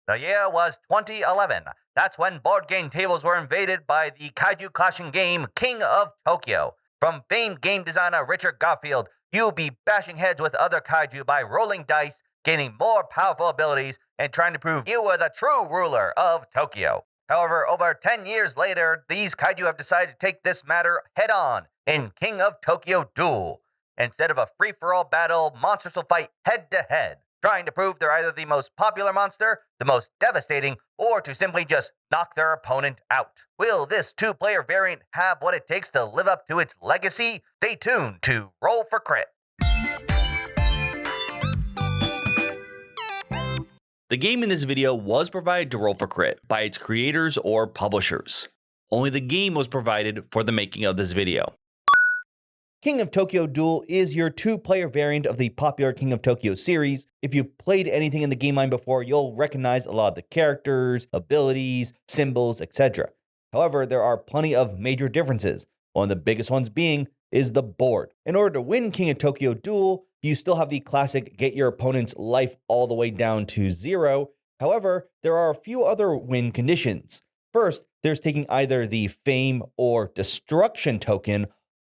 The year was 2011. That's when board game tables were invaded by the kaiju clashing game King of Tokyo. From famed game designer Richard Garfield, you'll be bashing heads with other kaiju by rolling dice, gaining more powerful abilities, and trying to prove you were the true ruler of Tokyo. However, over 10 years later, these kaiju have decided to take this matter head on in King of Tokyo Duel. Instead of a free-for-all battle, monsters will fight head-to-head, trying to prove they're either the most popular monster, the most devastating, or to simply just knock their opponent out. Will this two-player variant have what it takes to live up to its legacy? Stay tuned to Roll for Crit. The game in this video was provided to Roll for Crit by its creators or publishers. Only the game was provided for the making of this video. King of Tokyo Duel is your two-player variant of the popular King of Tokyo series. If you've played anything in the game line before, you'll recognize a lot of the characters, abilities, symbols, etc. However, there are plenty of major differences. One of the biggest ones being is the board. In order to win King of Tokyo Duel, you still have the classic get your opponent's life all the way down to 0. However, there are a few other win conditions. First, there's taking either the fame or destruction token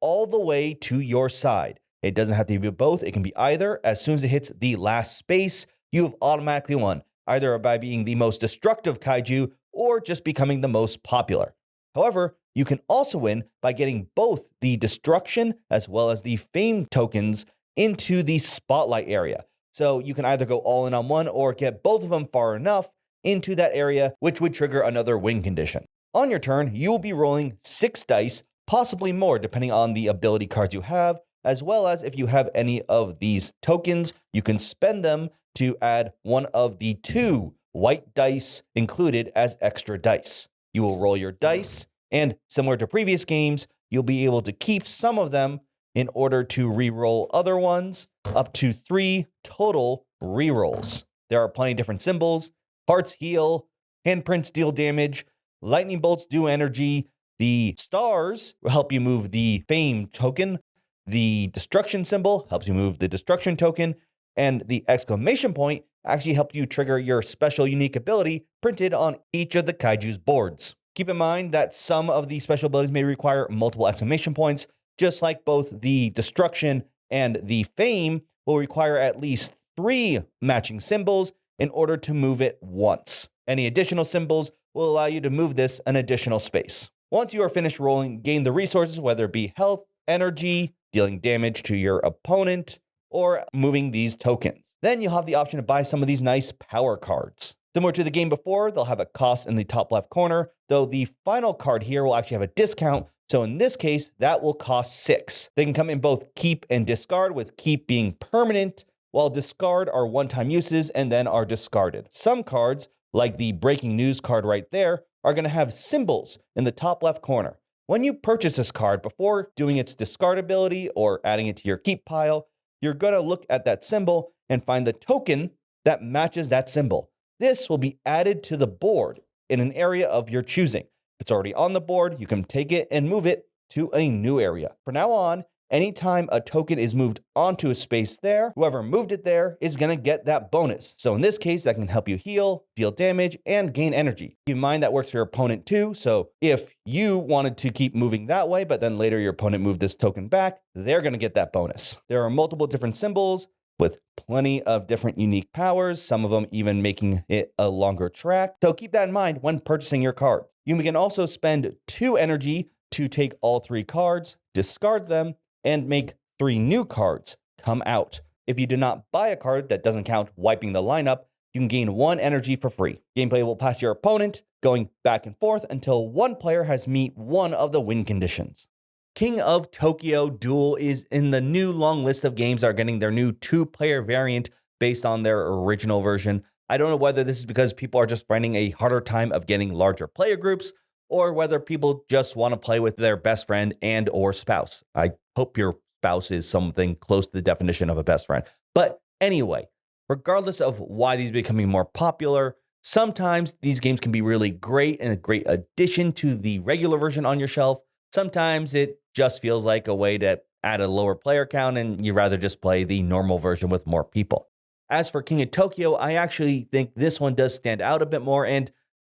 all the way to your side. It doesn't have to be both. It can be either. As soon as it hits the last space, you have automatically won, either by being the most destructive kaiju or just becoming the most popular. However, you can also win by getting both the destruction as well as the fame tokens into the spotlight area. So you can either go all in on one or get both of them far enough into that area, which would trigger another win condition. On your turn, you will be rolling 6 dice, possibly more depending on the ability cards you have, as well as if you have any of these tokens, you can spend them to add one of the 2 white dice included as extra dice. You will roll your dice, and similar to previous games, you'll be able to keep some of them in order to re-roll other ones, up to 3 total re-rolls. There are plenty of different symbols. Hearts heal, handprints deal damage, lightning bolts do energy, the stars will help you move the fame token, the destruction symbol helps you move the destruction token, and the exclamation point actually helps you trigger your special unique ability printed on each of the kaiju's boards. Keep in mind that some of the special abilities may require multiple exclamation points, just like both the destruction and the fame will require at least 3 matching symbols in order to move it once. Any additional symbols will allow you to move this an additional space. Once you are finished rolling, gain the resources, whether it be health, energy, dealing damage to your opponent, or moving these tokens. Then you'll have the option to buy some of these nice power cards. Similar to the game before, they'll have a cost in the top left corner, though the final card here will actually have a discount. So in this case, that will cost 6. They can come in both keep and discard, with keep being permanent, while discard are one-time uses and then are discarded. Some cards, like the breaking news card right there, are going to have symbols in the top left corner. When you purchase this card, before doing its discard ability or adding it to your keep pile, you're going to look at that symbol and find the token that matches that symbol. This will be added to the board in an area of your choosing. If it's already on the board, you can take it and move it to a new area. From now on, anytime a token is moved onto a space there, whoever moved it there is going to get that bonus. So in this case, that can help you heal, deal damage, and gain energy. Keep in mind that works for your opponent too. So if you wanted to keep moving that way, but then later your opponent moved this token back, they're going to get that bonus. There are multiple different symbols with plenty of different unique powers, some of them even making it a longer track. So keep that in mind when purchasing your cards. You can also spend 2 energy to take all 3 cards, discard them, and make 3 new cards come out. If you do not buy a card that doesn't count wiping the lineup, you can gain 1 energy for free. Gameplay will pass your opponent, going back and forth until one player has met one of the win conditions. King of Tokyo Duel is in the new long list of games that are getting their new 2-player variant based on their original version. I don't know whether this is because people are just finding a harder time of getting larger player groups, or whether people just want to play with their best friend and or spouse. I hope your spouse is something close to the definition of a best friend. But anyway, regardless of why these are becoming more popular, sometimes these games can be really great and a great addition to the regular version on your shelf. Sometimes it just feels like a way to add a lower player count and you'd rather just play the normal version with more people. As for King of Tokyo, I actually think this one does stand out a bit more, and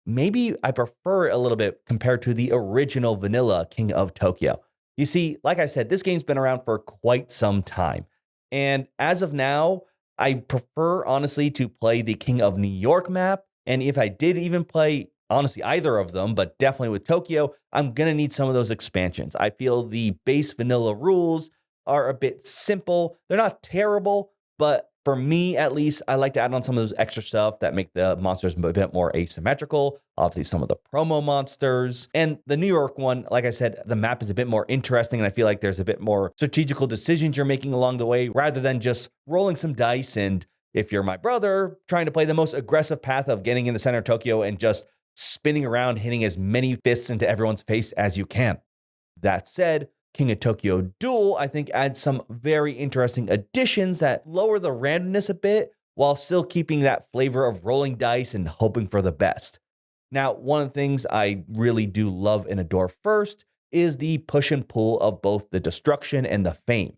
maybe I prefer it a little bit compared to the original vanilla King of Tokyo. You see, like I said, this game's been around for quite some time. And as of now, I prefer, honestly, to play the King of New York map. And if I did even play, honestly, either of them, but definitely with Tokyo, I'm going to need some of those expansions. I feel the base vanilla rules are a bit simple. They're not terrible, but for me, at least, I like to add on some of those extra stuff that make the monsters a bit more asymmetrical. Obviously, some of the promo monsters. And the New York one, like I said, the map is a bit more interesting, and I feel like there's a bit more strategical decisions you're making along the way rather than just rolling some dice. And if you're my brother, trying to play the most aggressive path of getting in the center of Tokyo and just spinning around, hitting as many fists into everyone's face as you can. That said, King of Tokyo Duel, I think, adds some very interesting additions that lower the randomness a bit while still keeping that flavor of rolling dice and hoping for the best. Now, one of the things I really do love and adore first is the push and pull of both the destruction and the fame.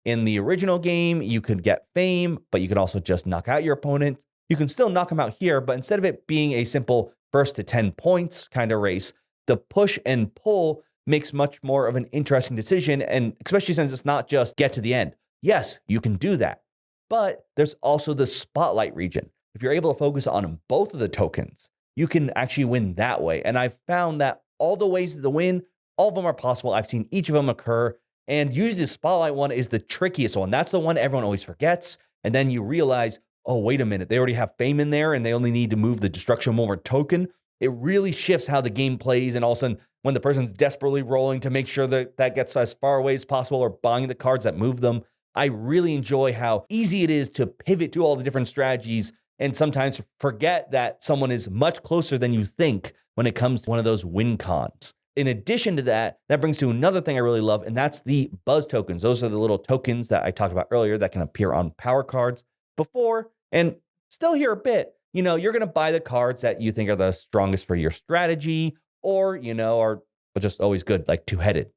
In the original game, you could get fame, but you could also just knock out your opponent. You can still knock them out here, but instead of it being a simple first to 10 points kind of race, the push and pull makes much more of an interesting decision, and especially since it's not just get to the end. Yes, you can do that, but there's also the spotlight region. If you're able to focus on both of the tokens, you can actually win that way. And I've found that all the ways to win, all of them are possible. I've seen each of them occur, and usually the spotlight one is the trickiest one. That's the one everyone always forgets, and then you realize, oh, wait a minute, they already have fame in there, and they only need to move the destruction moment token. It really shifts how the game plays, and all of a sudden, when the person's desperately rolling to make sure that that gets as far away as possible or buying the cards that move them, I really enjoy how easy it is to pivot to all the different strategies and sometimes forget that someone is much closer than you think when it comes to one of those win cons. In addition to that, that brings to another thing I really love, and that's the buzz tokens. Those are the little tokens that I talked about earlier that can appear on power cards before and still here a bit. You know, you're going to buy the cards that you think are the strongest for your strategy or, are just always good, like two-headed.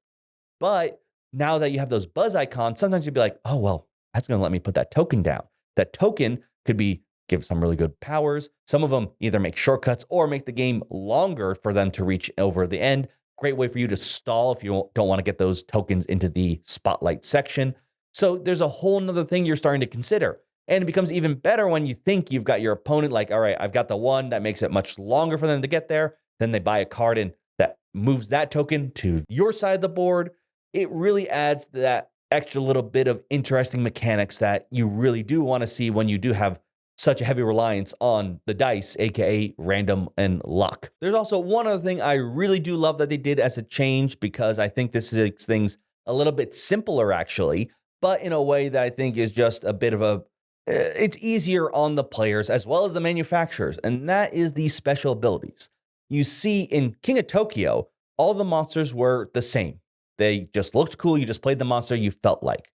But now that you have those buzz icons, sometimes you'd be like, oh, well, that's going to let me put that token down. That token could give some really good powers. Some of them either make shortcuts or make the game longer for them to reach over the end. Great way for you to stall if you don't want to get those tokens into the spotlight section. So there's a whole nother thing you're starting to consider. And it becomes even better when you think you've got your opponent like, all right, I've got the one that makes it much longer for them to get there. Then they buy a card and that moves that token to your side of the board. It really adds that extra little bit of interesting mechanics that you really do want to see when you do have such a heavy reliance on the dice, aka random and luck. There's also one other thing I really do love that they did as a change, because I think this makes things a little bit simpler actually, but in a way that I think is just a bit of it's easier on the players as well as the manufacturers, and that is the special abilities. You see, in King of Tokyo, all the monsters were the same. They just looked cool. You just played the monster you felt like.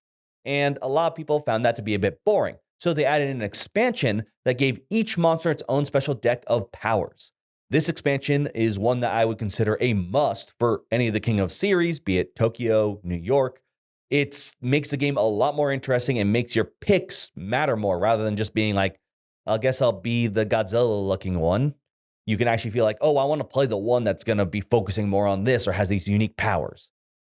And a lot of people found that to be a bit boring. So they added an expansion that gave each monster its own special deck of powers. This expansion is one that I would consider a must for any of the King of series, be it Tokyo, New York. It makes the game a lot more interesting and makes your picks matter more rather than just being like, I guess I'll be the Godzilla looking one. You can actually feel like, oh, I want to play the one that's going to be focusing more on this or has these unique powers.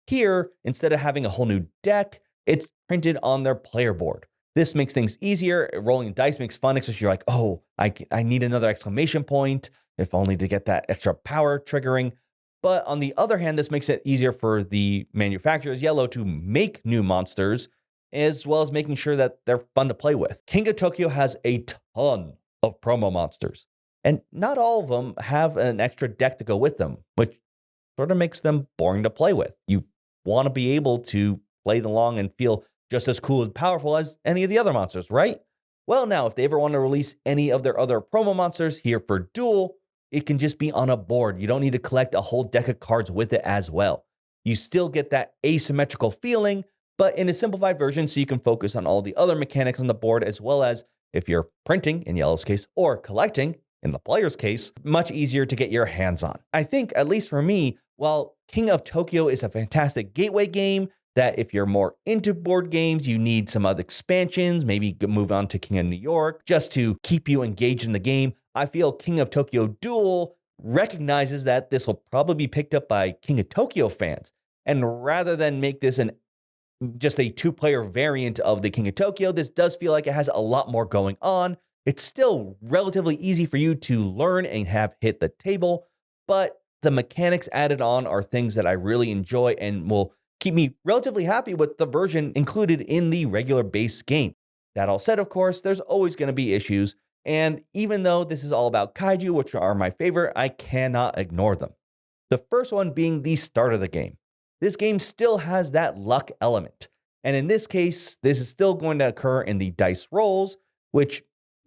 Here, instead of having a whole new deck, it's printed on their player board. This makes things easier. Rolling dice makes fun, especially you're like, oh, I need another exclamation point, if only to get that extra power triggering. But on the other hand, this makes it easier for the manufacturers, Yellow, to make new monsters, as well as making sure that they're fun to play with. King of Tokyo has a ton of promo monsters, and not all of them have an extra deck to go with them, which sort of makes them boring to play with. You want to be able to play along and feel just as cool and powerful as any of the other monsters, right? Well, now, if they ever want to release any of their other promo monsters here for Duel, it can just be on a board. You don't need to collect a whole deck of cards with it as well. You still get that asymmetrical feeling, but in a simplified version so you can focus on all the other mechanics on the board, as well as if you're printing, in Yellow's case, or collecting, in the player's case, much easier to get your hands on. I think, at least for me, while King of Tokyo is a fantastic gateway game, that if you're more into board games, you need some other expansions, maybe move on to King of New York just to keep you engaged in the game. I feel King of Tokyo Duel recognizes that this will probably be picked up by King of Tokyo fans. And rather than make this just a two-player variant of the King of Tokyo, this does feel like it has a lot more going on. It's still relatively easy for you to learn and have hit the table, but the mechanics added on are things that I really enjoy and will keep me relatively happy with the version included in the regular base game. That all said, of course, there's always going to be issues, and even though this is all about kaiju, which are my favorite, I cannot ignore them. The first one being the start of the game. This game still has that luck element, and in this case, this is still going to occur in the dice rolls, which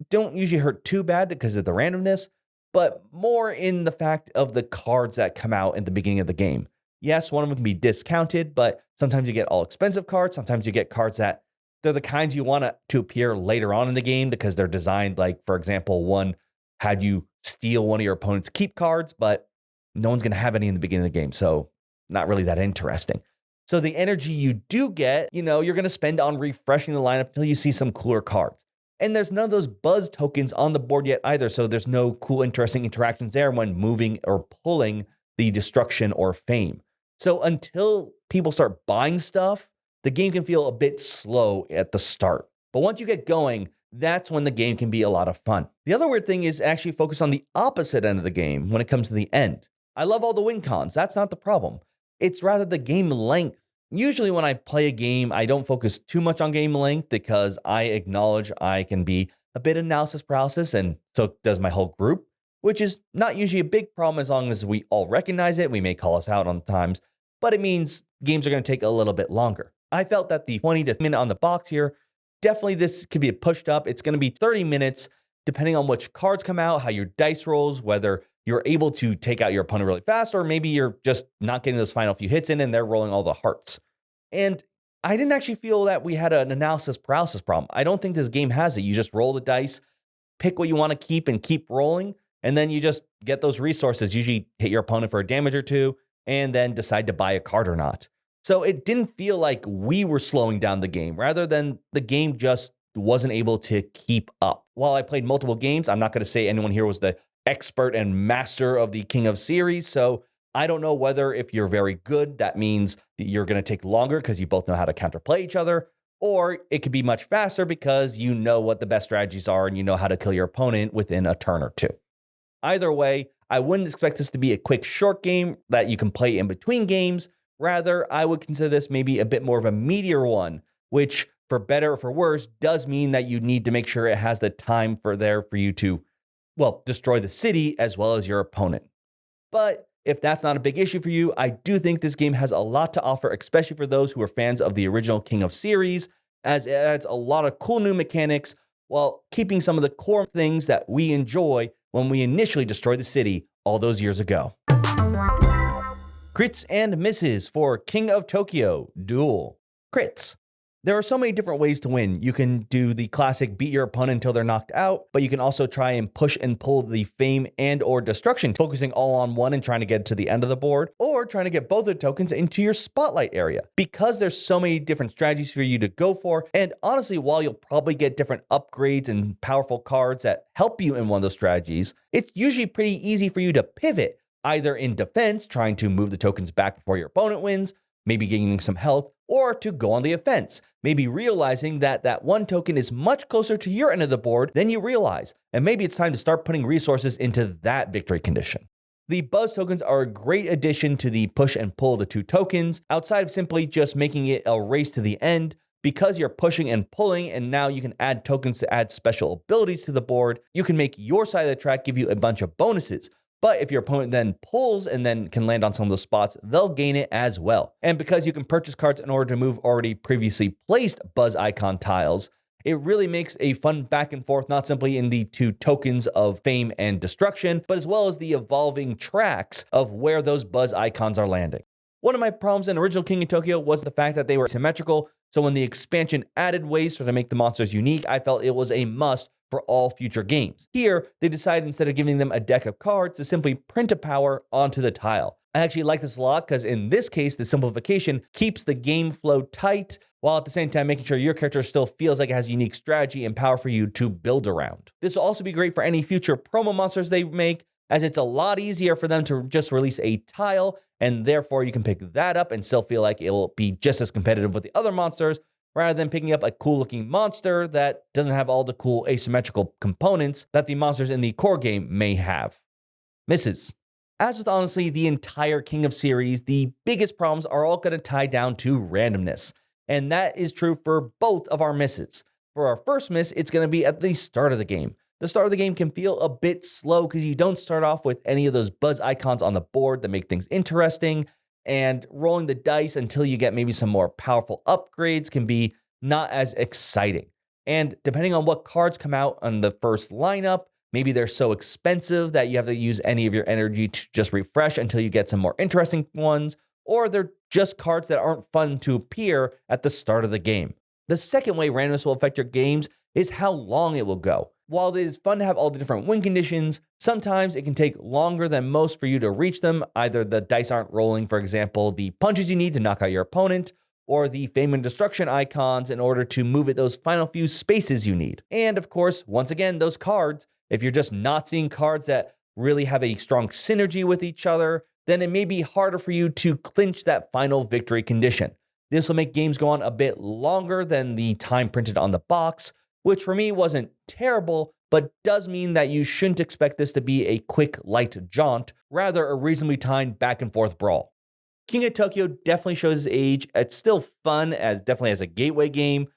don't usually hurt too bad because of the randomness, but more in the fact of the cards that come out in the beginning of the game. Yes, one of them can be discounted, but sometimes you get all expensive cards. Sometimes you get cards that they're the kinds you want to appear later on in the game because they're designed, like, for example, one had you steal one of your opponent's keep cards, but no one's going to have any in the beginning of the game, so not really that interesting. So the energy you do get, you're going to spend on refreshing the lineup until you see some cooler cards. And there's none of those buzz tokens on the board yet either, so there's no cool, interesting interactions there when moving or pulling the destruction or fame. So until people start buying stuff, the game can feel a bit slow at the start. But once you get going, that's when the game can be a lot of fun. The other weird thing is actually focus on the opposite end of the game when it comes to the end. I love all the win cons. That's not the problem. It's rather the game length. Usually when I play a game, I don't focus too much on game length because I acknowledge I can be a bit analysis paralysis, and so does my whole group, which is not usually a big problem as long as we all recognize it. We may call us out on times, but it means games are going to take a little bit longer. I felt that the 20 to minute on the box here, definitely this could be pushed up. It's going to be 30 minutes, depending on which cards come out, how your dice rolls, whether you're able to take out your opponent really fast, or maybe you're just not getting those final few hits in and they're rolling all the hearts. And I didn't actually feel that we had an analysis paralysis problem. I don't think this game has it. You just roll the dice, pick what you want to keep and keep rolling, and then you just get those resources, usually hit your opponent for a damage or two, and then decide to buy a card or not. So it didn't feel like we were slowing down the game, rather than the game just wasn't able to keep up. While I played multiple games, I'm not going to say anyone here was the expert and master of the King of Series, so I don't know whether if you're very good, that means that you're going to take longer because you both know how to counterplay each other, or it could be much faster because you know what the best strategies are and you know how to kill your opponent within a turn or two. Either way, I wouldn't expect this to be a quick, short game that you can play in between games. Rather, I would consider this maybe a bit more of a meatier one, which, for better or for worse, does mean that you need to make sure it has the time for you to, destroy the city as well as your opponent. But if that's not a big issue for you, I do think this game has a lot to offer, especially for those who are fans of the original King of Series, as it adds a lot of cool new mechanics while keeping some of the core things that we enjoy when we initially destroyed the city all those years ago. Crits and misses for King of Tokyo Duel. Crits. There are so many different ways to win. You can do the classic beat your opponent until they're knocked out, but you can also try and push and pull the fame and or destruction, focusing all on one and trying to get to the end of the board, or trying to get both the tokens into your spotlight area. Because there's so many different strategies for you to go for, and honestly, while you'll probably get different upgrades and powerful cards that help you in one of those strategies, it's usually pretty easy for you to pivot, either in defense, trying to move the tokens back before your opponent wins, maybe gaining some health, or to go on the offense, maybe realizing that that one token is much closer to your end of the board than you realize, and maybe it's time to start putting resources into that victory condition. The buzz tokens are a great addition to the push and pull of the two tokens, outside of simply just making it a race to the end. Because you're pushing and pulling, and now you can add tokens to add special abilities to the board, you can make your side of the track give you a bunch of bonuses. But if your opponent then pulls and then can land on some of those spots, they'll gain it as well. And because you can purchase cards in order to move already previously placed buzz icon tiles, it really makes a fun back and forth, not simply in the two tokens of fame and destruction, but as well as the evolving tracks of where those buzz icons are landing. One of my problems in original King of Tokyo was the fact that they were symmetrical, so when the expansion added ways to make the monsters unique, I felt it was a must for all future games. Here, they decided instead of giving them a deck of cards to simply print a power onto the tile. I actually like this a lot because in this case, the simplification keeps the game flow tight while at the same time making sure your character still feels like it has unique strategy and power for you to build around. This will also be great for any future promo monsters they make, as it's a lot easier for them to just release a tile, and therefore you can pick that up and still feel like it'll be just as competitive with the other monsters, rather than picking up a cool looking monster that doesn't have all the cool asymmetrical components that the monsters in the core game may have. Misses. As with honestly the entire King of series, the biggest problems are all going to tie down to randomness. And that is true for both of our misses. For our first miss, it's going to be at the start of the game. The start of the game can feel a bit slow because you don't start off with any of those buzz icons on the board that make things interesting. And rolling the dice until you get maybe some more powerful upgrades can be not as exciting. And depending on what cards come out on the first lineup, maybe they're so expensive that you have to use any of your energy to just refresh until you get some more interesting ones, or they're just cards that aren't fun to appear at the start of the game. The second way randomness will affect your games is how long it will go. While it is fun to have all the different win conditions, sometimes it can take longer than most for you to reach them. Either the dice aren't rolling, for example, the punches you need to knock out your opponent, or the fame and destruction icons in order to move at those final few spaces you need. And of course, once again, those cards, if you're just not seeing cards that really have a strong synergy with each other, then it may be harder for you to clinch that final victory condition. This will make games go on a bit longer than the time printed on the box, which for me wasn't terrible, but does mean that you shouldn't expect this to be a quick, light jaunt, rather a reasonably timed back and forth brawl. King of Tokyo definitely shows his age. It's still fun, definitely as a gateway game,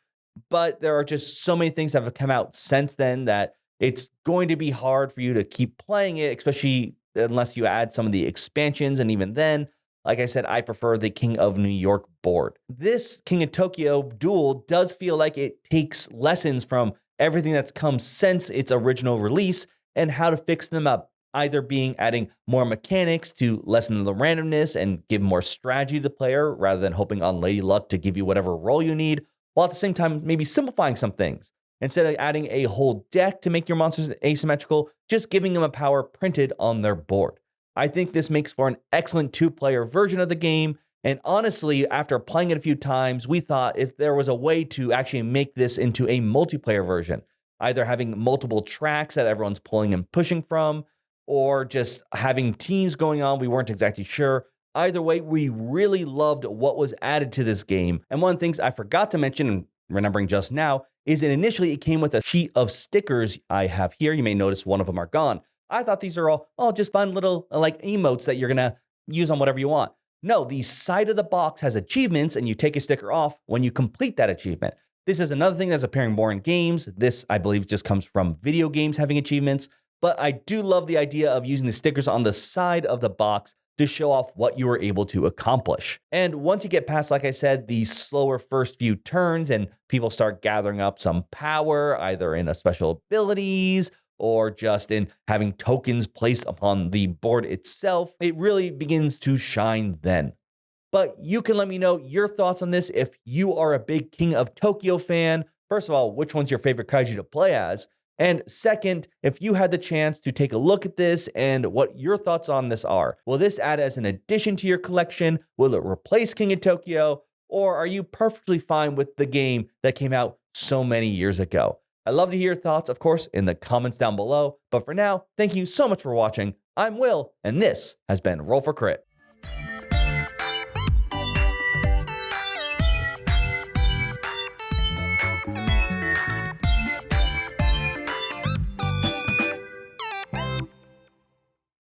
but there are just so many things that have come out since then that it's going to be hard for you to keep playing it, especially unless you add some of the expansions. And even then, like I said, I prefer the King of New York board. This King of Tokyo Duel does feel like it takes lessons from everything that's come since its original release and how to fix them up, either being adding more mechanics to lessen the randomness and give more strategy to the player rather than hoping on Lady Luck to give you whatever roll you need, while at the same time maybe simplifying some things. Instead of adding a whole deck to make your monsters asymmetrical, just giving them a power printed on their board. I think this makes for an excellent two-player version of the game, and honestly, after playing it a few times, we thought if there was a way to actually make this into a multiplayer version, either having multiple tracks that everyone's pulling and pushing from, or just having teams going on, we weren't exactly sure. Either way, we really loved what was added to this game, and one of the things I forgot to mention, and remembering just now, is that initially it came with a sheet of stickers I have here. You may notice one of them are gone. I thought these are all just fun little like emotes that you're gonna use on whatever you want. No, the side of the box has achievements and you take a sticker off when you complete that achievement. This is another thing that's appearing more in games. This, I believe, just comes from video games having achievements, but I do love the idea of using the stickers on the side of the box to show off what you were able to accomplish. And once you get past, like I said, the slower first few turns and people start gathering up some power, either in a special abilities or just in having tokens placed upon the board itself, it really begins to shine then. But you can let me know your thoughts on this if you are a big King of Tokyo fan. First of all, which one's your favorite kaiju to play as? And second, if you had the chance to take a look at this and what your thoughts on this are. Will this add as an addition to your collection? Will it replace King of Tokyo? Or are you perfectly fine with the game that came out so many years ago? I'd love to hear your thoughts, of course, in the comments down below. But for now, thank you so much for watching. I'm Will, and this has been Roll for Crit.